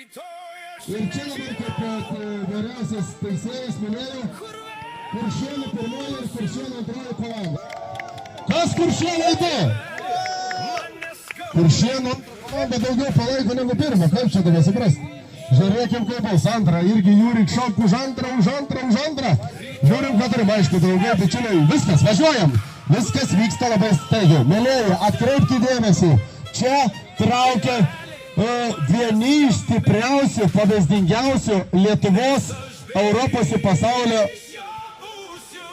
Ir čia dabar kaip vyriausias teisėjas minėjo, Kuršėnų pirmoji ir Kuršėnų antroji komanda. Kas Kuršėnai du? Kuršėnų komanda daugiau palaiko negu pirmą, kaip čia dabar suprasti? Žiūrėkim kaip bus antrą, irgi Jūrik šok už antrą. Žiūrim, ką turim, aišku, draugai, bičiuliai, viskas, važiuojam. Viskas vyksta labai staigiai. Mėlėjai, atkreipkite dėmesį, čia traukia vieni iš stipriausių, pavyzdingiausių Lietuvos, Europos ir pasaulio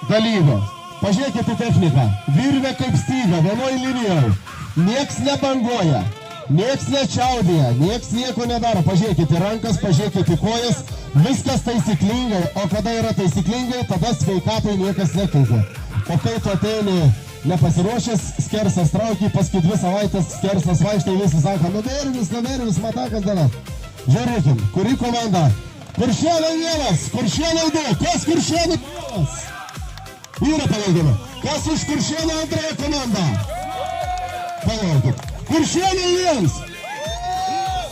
dalyvių. Pažiūrėkite į techniką. Virvė kaip styga, vienoj linijoje. Nieks nebanguoja, nieks nečiaudėja, nieks nieko nedaro. Pažiūrėkite į rankas, pažiūrėkite į kojas. Viskas taisyklingai, o kada yra taisyklingai, tada sveikatai niekas nekeikia. O kai tu ateini nepasiruošęs, skersas traukiai, paskui 2 savaitės skersas vaikštai, visi sako, nudervis, matakas daras. Žiūrėkim, kuri komanda? Kuršėnai 1, Kuršėnai 2, kas Kuršėnai 1? Yra palaikime. Kas už Kuršėnų antrąją komandą? Palaukit. Kuršėnai 1,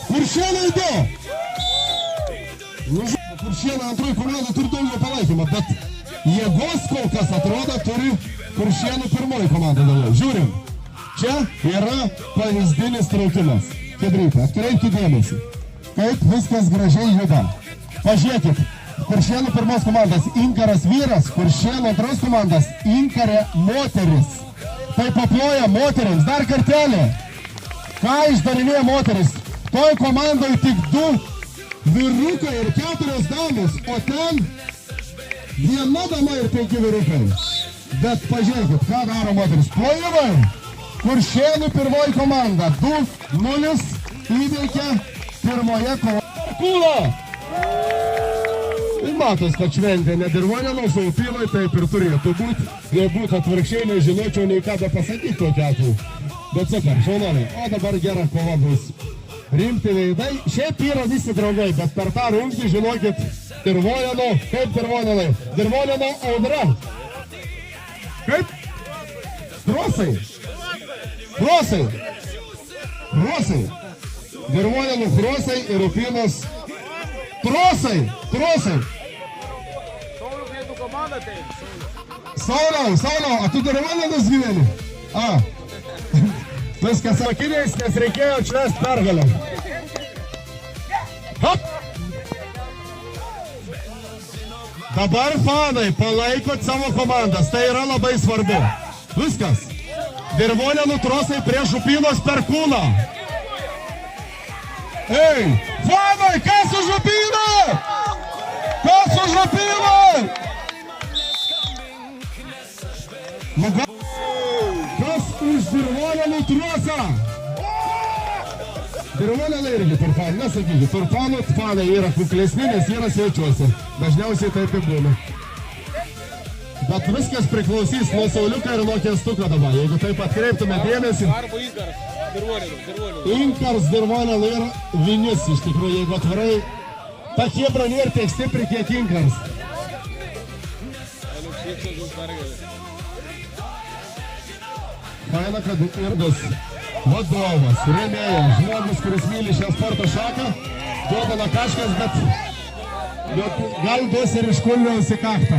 Kuršėnai 2. Kuršėnų antroji komanda turi daugiau palaikymą, bet jėgos kol kas atrodo turi Kuršėnų pirmoji komanda daugiau. Žiūrim, čia yra pavyzdinis traukimas. Kedrytė, atkreipkite dėmesį, kaip viskas gražiai juda. Pažiūrėkit, Kuršėnų pirmos komandas Inkaras vyras, Kuršėnų antros komandas Inkarė moteris. Tai paploja moterims, dar kartelį. Ką išdarinėja moteris? Toj komandai tik 2 vyrukai ir 4 damos, o ten 1 dama ir 5 vyrukai. Bet pažiūrėkit, ką daro moteris. Plojimai. Kuršėnų pirmoji komanda 2-0 įveikia pirmoje kovoje. Kūlo! Matos, kad šventė nedirvonėno, saupilai taip ir turėtų būti. Jei būtų atvirkščiai, nežinočiau nei ką pasakyti tokiu atveju. Bet sakar, šaunoliai, o dabar gera kova bus. Rimti veidai, šiaip yra visi draugai, bet per tą rungtį žinokit, Dirvonėno, kaip Dirvonėnai? Dirvonėno audra. Kaip? Krosai. Dirvonėnų krosai ir Upinos trosai. Sauliau, a tu Dirvonėnus gyveni? Viskas akiniais, nes reikėjo atšvest pergalę. Hop! Dabar fanai, palaikot savo komandas, tai yra labai svarbu. Viskas. Dirvonėnų trosai prieš Upinos Perkūną. Ei, fanai, kas už Upiną? Kas už Dirvonėnų trosą? Dirvonėnai irgi turfanai, nesakykit, turfanų fanai yra kuklesni, nes yra svečiuose. Dažniausiai taip ir būna. Bet viskas priklausys nuo Sauliuko ir nuo Kęstuko dabar. Jeigu taip atkreiptume dėmesį. Inkars, Dirvonėnai ir Vinis, iš tikrųjų, jeigu atvarai, ta Hebra nėra tiek stipri, kiek Inkars. Faina, kad Irdas vadovas, rėmėjas, žmogus, kuris myli šią sporto šaką, duoda nakaškas, bet gal duos ir iš kulniaus į kaktą.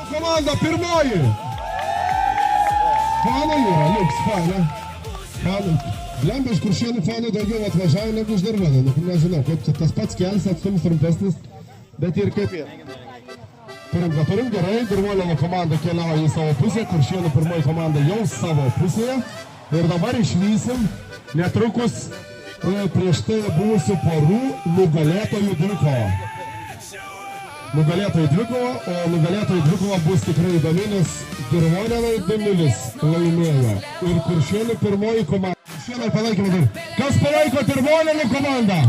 Komanda pirmoji. Fanai yra, liuks, fanai. Lemba iš Kuršėnų fanų daugiau atvažiavo negu iš Dirvonėnų. Nežinau, kaip čia tas pats kelias atstums trumpesnis, bet ir kaip yra. Turim gerai, Dirvonėnų komanda keliauja į savo pusę, Kuršėnų pirmoji komanda jau savo pusėje. Ir dabar išvysim netrukus prieš tai buvusių porų nugalėtojų dvikovą. Nugalėtojų dvikova bus tikrai įdomi, nes Dirvonėnai 2-0 laimėjo. Ir Kuršėnų pirmoji komanda. Kuršėnai palaikime dar. Kas palaiko Dirvonėnų komandą?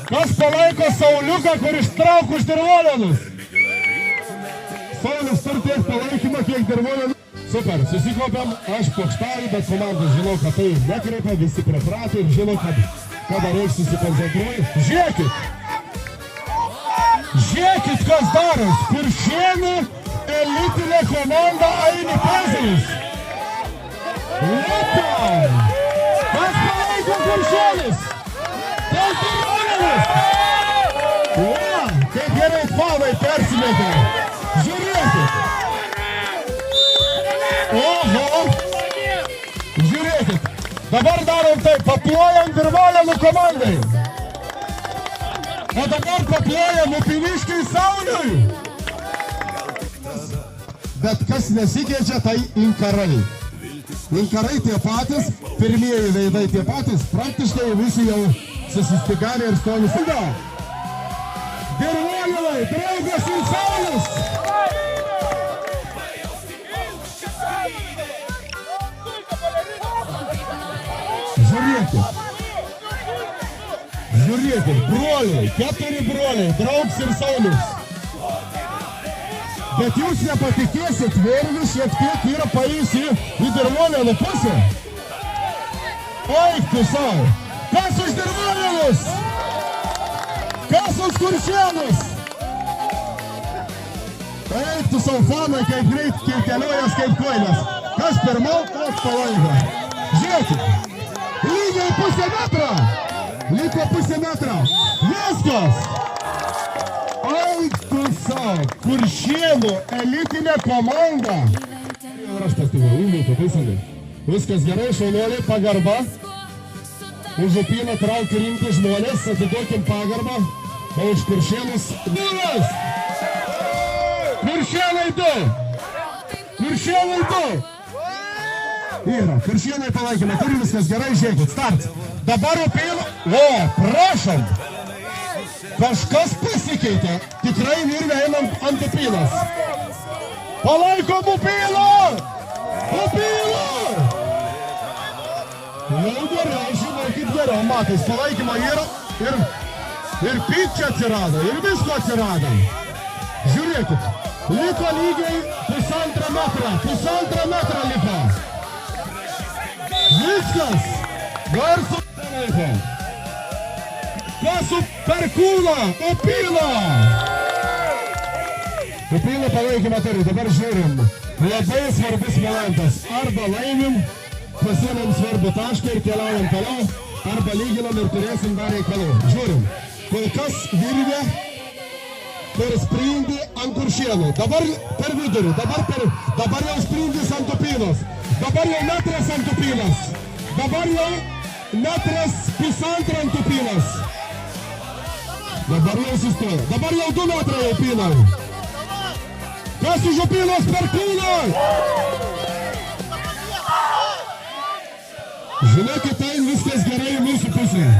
Kas palaiko Sauliuką, kur ištrauk už Dirvonėnus? Saulius turi tiek palaikymą, kiek Dirvonėnų. Super, susikopiam, aš pokštauju, bet komandas žinau, kad tai nekreipia, visi pripratę ir žinau, kad kada reiks susikoncentruoju. Žiūrėkit, kas daros. Kuršėnų elitinė komanda eini prizais. Kuršėnus. Tai pirmonis. O, kaip gerai fanai persimetė. Žiūrėkit. Oho. Žiūrėkit. Dabar darom taip, paplojam Virvalėnų komandai. O dabar paplojam Upiniškiui Sauliui. Bet kas nesikeičia, tai inkarai. Inkarai tie patys, pirmieji veidai tie patys, praktiškai visi jau susistigavę ir stovi suga. Virvalėnai, draugas ir Saulius. Žiūrėkit. Žiūrėkit, broliai, 4 broliai, Draugs ir Saulius. Bet jūs nepatikėsit, Virvis šiek tiek yra paėjusi į Virvalėnų pusę. Eik tu savo. Kas už Virvalėnus? Kas už Kuršėnus? Eik tu savo fanai, kaip greit kirteliojas kaip koinas. Kas pirmau, kas palaiko. Žiūrėkit. Lygiai pusę metrą. Liko pusę metrą. Viskas. Eik tu savo. Kuršėnų elitinė komanda. Ir aš pastovėjau, įmėtų, teisingai. Viskas gerai, šaunuoliai, pagarba. Už Upyną traukia rimti žmonės, atiduokim pagarbą. O už Kuršėnus 0. Kuršėnai 2. Kuršėnai 2. Yra, Kuršėnai palaikymą, turi viskas gerai, žiūrėkit, start. Dabar Upyną, o, prašom. Kažkas pasikeitė, tikrai Virvė einam ant Upynos. Palaikom Upyną! Upyną! Jau gerai, žinokit geriau, matais, palaikymo yra ir pykčia atsirado, ir visko atsirado. Žiūrėkit, liko lygiai 1,5 metrą, 1,5 metrą liko. Viskas! Garsu palaiko. Kas su Perkūną? Upyną! Upyną palaikymą turi, dabar žiūrim. Labai svarbus momentas. Arba laimim, pasiemėm svarbų tašką ir keliaujam toliau, arba lyginam ir turėsim dar reikalų. Žiūrim. Kol kas Virvė per sprindį ant Kuršėnų. Dabar per vidurį, dabar jau sprindis ant Upynos. Dabar jau metras ant Upynos. Dabar jau metras 1,5 ant Upynos. Dabar jau sustoja. Dabar jau 2 metrai Upynai. Kas už Upynos Perkūną? Žinokit, tai viskas gerai mūsų pusėje.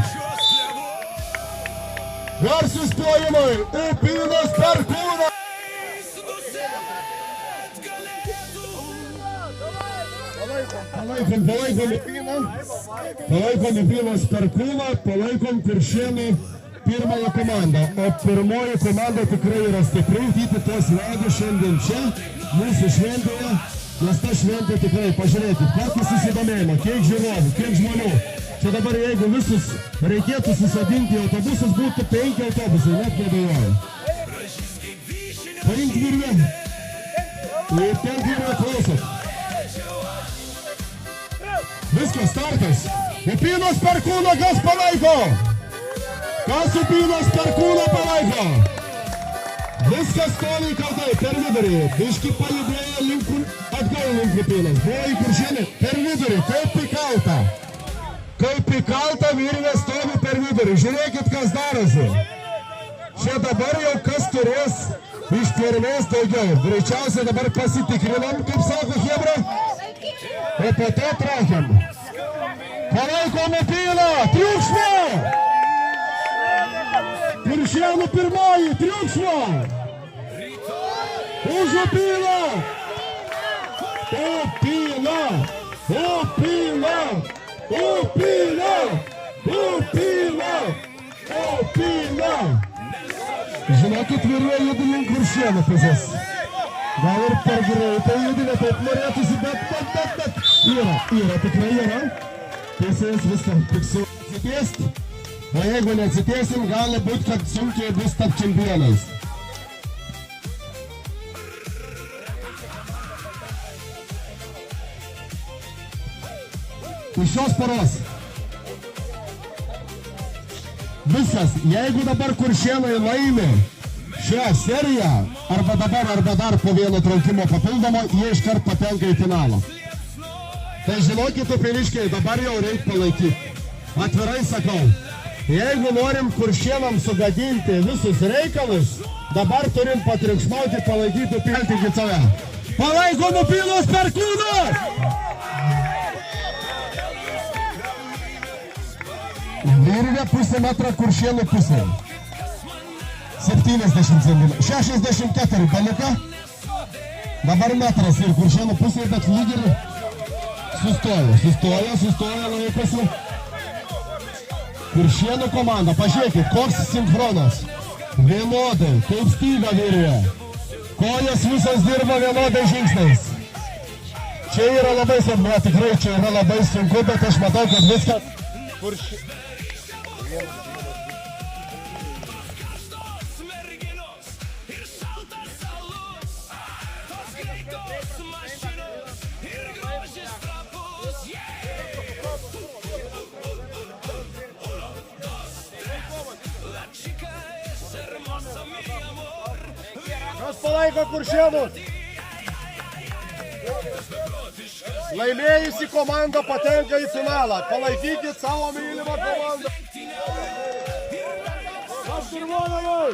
Garsus plojimai. Upynos Perkūną. Palaikom Upyną. Palaikom Upynos Perkūną. Palaikom Kuršėnų pirmąją komandą. O pirmoji komanda tikrai yra stipri. Matyti tos veidus šiandien čia, mūsų šventėje. Nes ta šventė tikrai, pažiūrėkit, kokį susidomėjimą, kiek žiūrovų, kiek žmonių. Čia dabar jeigu visus reikėtų susadinti į autobusus, būtų 5 autobusai, net nebejoju. Paimk Virvę. Ir ten Virvę klausot. Viskas, startas. Upynos Perkūną kas palaiko? Kas Upynos Perkūną palaiko? Viskas toli kaltai, per vidurį. Biški pajudėjo link atgal link Upynos. Buvo į Kuršėnį per vidurį, kaip įkalta. Kaip įkalta Virvė stovi per vidurį. Žiūrėkit, kas darosi. Čia dabar jau kas turės ištvermės daugiau. Greičiausiai dabar pasitikrinam, kaip sako Hebra. O po to traukiam. Palaikom Upyną, triukšmo! Kuršėnų pirmoji, triukšmo! Už Upyną! Upyną! Upyną! Upyną! Upyną! Upyną! Žinokit, Virvė judi link Kuršėnų pusės. Gal ir per greitai judi, ne taip norėtųsi, bet. Yra, tikrai yra. Teisėjas viską fiksuoja. Atsitiest. O jeigu neatsitiesim, gali būti, kad sunkiai bus tarp čempionais. Iš šios poros Viskas, jeigu dabar Kuršėnai laimi šią seriją, arba dabar, arba dar po vieno traukimo papildomo, jie iškart patenka į finalą. Tai žinokite, piliškiai, dabar jau reikia palaikyti. Atvirai sakau, jeigu norim Kuršėnam sugadinti visus reikalus, dabar turim patriukšmauti, palaikyti, pilti save. Palaiko Nupilos Perkūnas! Virvė pusę metrą Kuršėnų pusė. 70 cm. 64 beliko. Dabar metras ir Kuršėnų pusė, bet lyg ir sustoja, laikosi. Kuršėnų komanda, pažiūrėkit, koks sinchronas. Vienodai, kaip styga virvė. Kojas visos dirba vienodai žingsniais. Čia yra labai svarbu, tikrai čia yra labai sunku, bet aš matau, kad viskas Kas palaiko Kuršėnus? Laimėjusi komanda patenka į finalą. Palaikykit savo mylimą komandą. Kas pirmojo jau?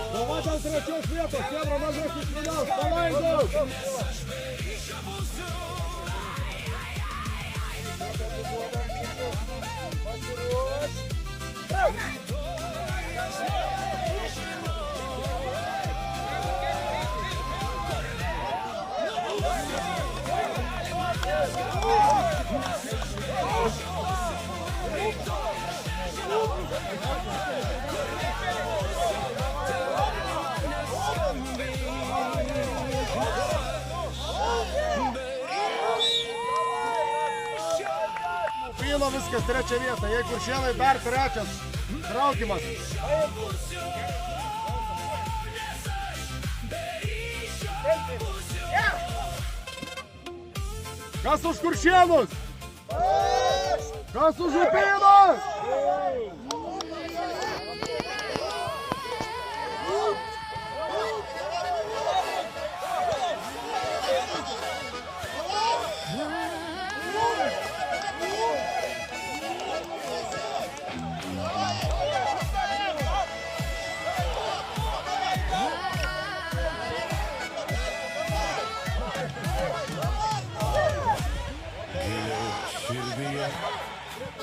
Kova dėl trečios vietos, Chebra mažasis finals, palaidau! Pino viskas, trečia vieta, jei Kuršėnai dar trečias traukimas. Kas už Kuršėnus? Kas už Upiną?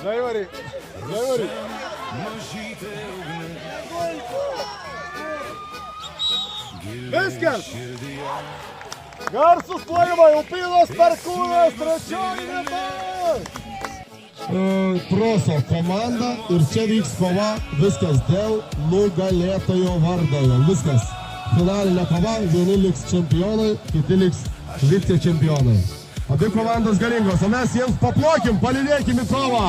Zaivary. Viskas. Garsus plojimai, Upinos Perkūnas, trečioji vieta. Proso komanda ir čia vyks kova, viskas dėl nugalėtojo vardo. Viskas. Finalinė kova, vieni liks čempionai, kiti liks vicečempionai. Abi komandos galingos, o mes jiems paplokim, palydėkim į kovą.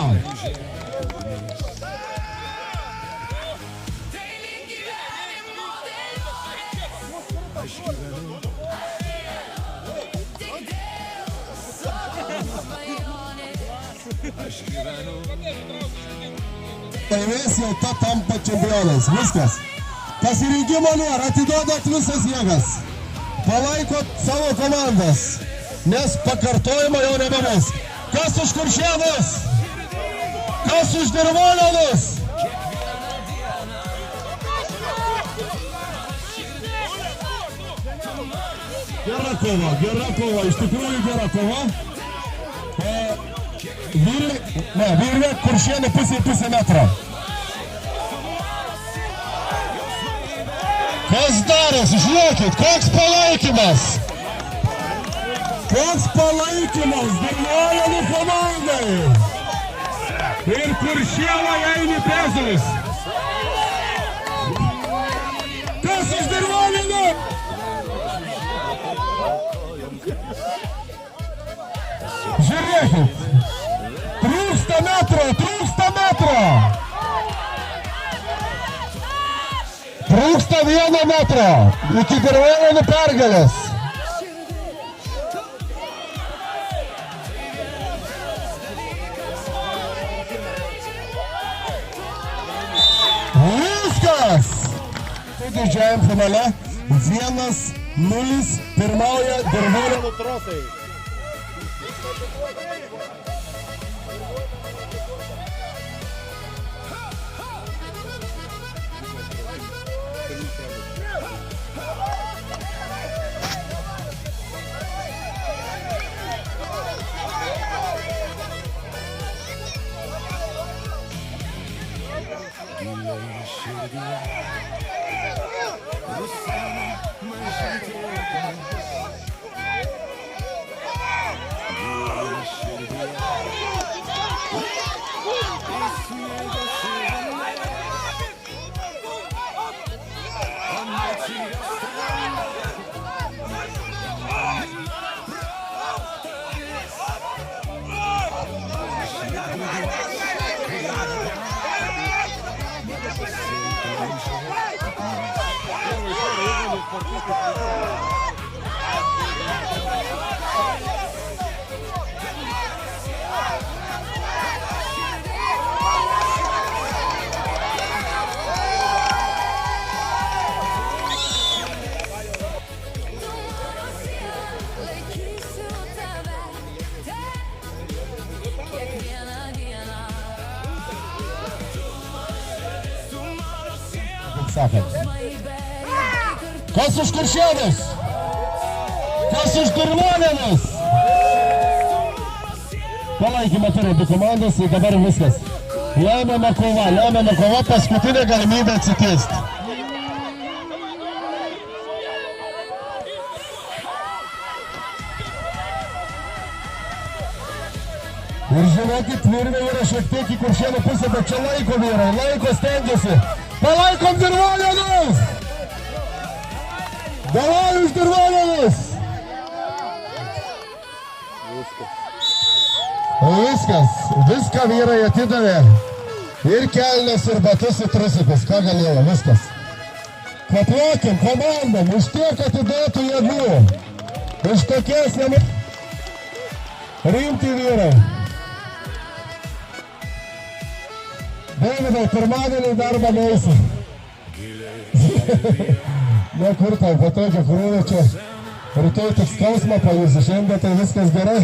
Laimės jau ta tampa čempionais, viskas. Pasirinkimo nėra, atiduodat visas jėgas. Palaikot savo komandas. Nes pakartojimo jau nebebus. Kas už Kuršėnus? Kas už Dirvonėnus? Gera kova, iš tikrųjų gera kova. Virvė Kuršėnų pusė metro. Kas darės, žiūrėkit, koks palaikymas. Koks palaikymas Dirvolėnų komandai. Ir Kuršėnai eini pezelis. Kas iš Dirvolėnų? Žiūrėkit. Trūksta metro. Trūksta 1 metro. Iki Dirvolėnų pergalės. Viskas! Didžiajam finale 1-0 pirmauja Dirvolėnų Trosai. Kas už Kuršėnus? Kas už Dirvolėnus? Palaikymą turi du komandos ir dabar viskas. Lemiama kova, paskutinė galimybė atsitiesti. Ir žiūrėkit, virvė yra šiek tiek į Kuršėnų pusę, bet čia laiko vyrai, laiko stengiasi. Palaikom Dirvolėnus! Davai už Dirvolėnus! Viską vyrai atidavė. Ir kelnes, ir batus, ir trusikus. Ką galėjo, viskas. Paplokim komandom, už tiek atidėtų jėgų. Už tokias rimti vyrai. Davidai, pirmadienį darbą neisi. Na kur tau, po tokio krūvio čia rytoj tik skausmą pajusi, šiandien tai viskas gerai.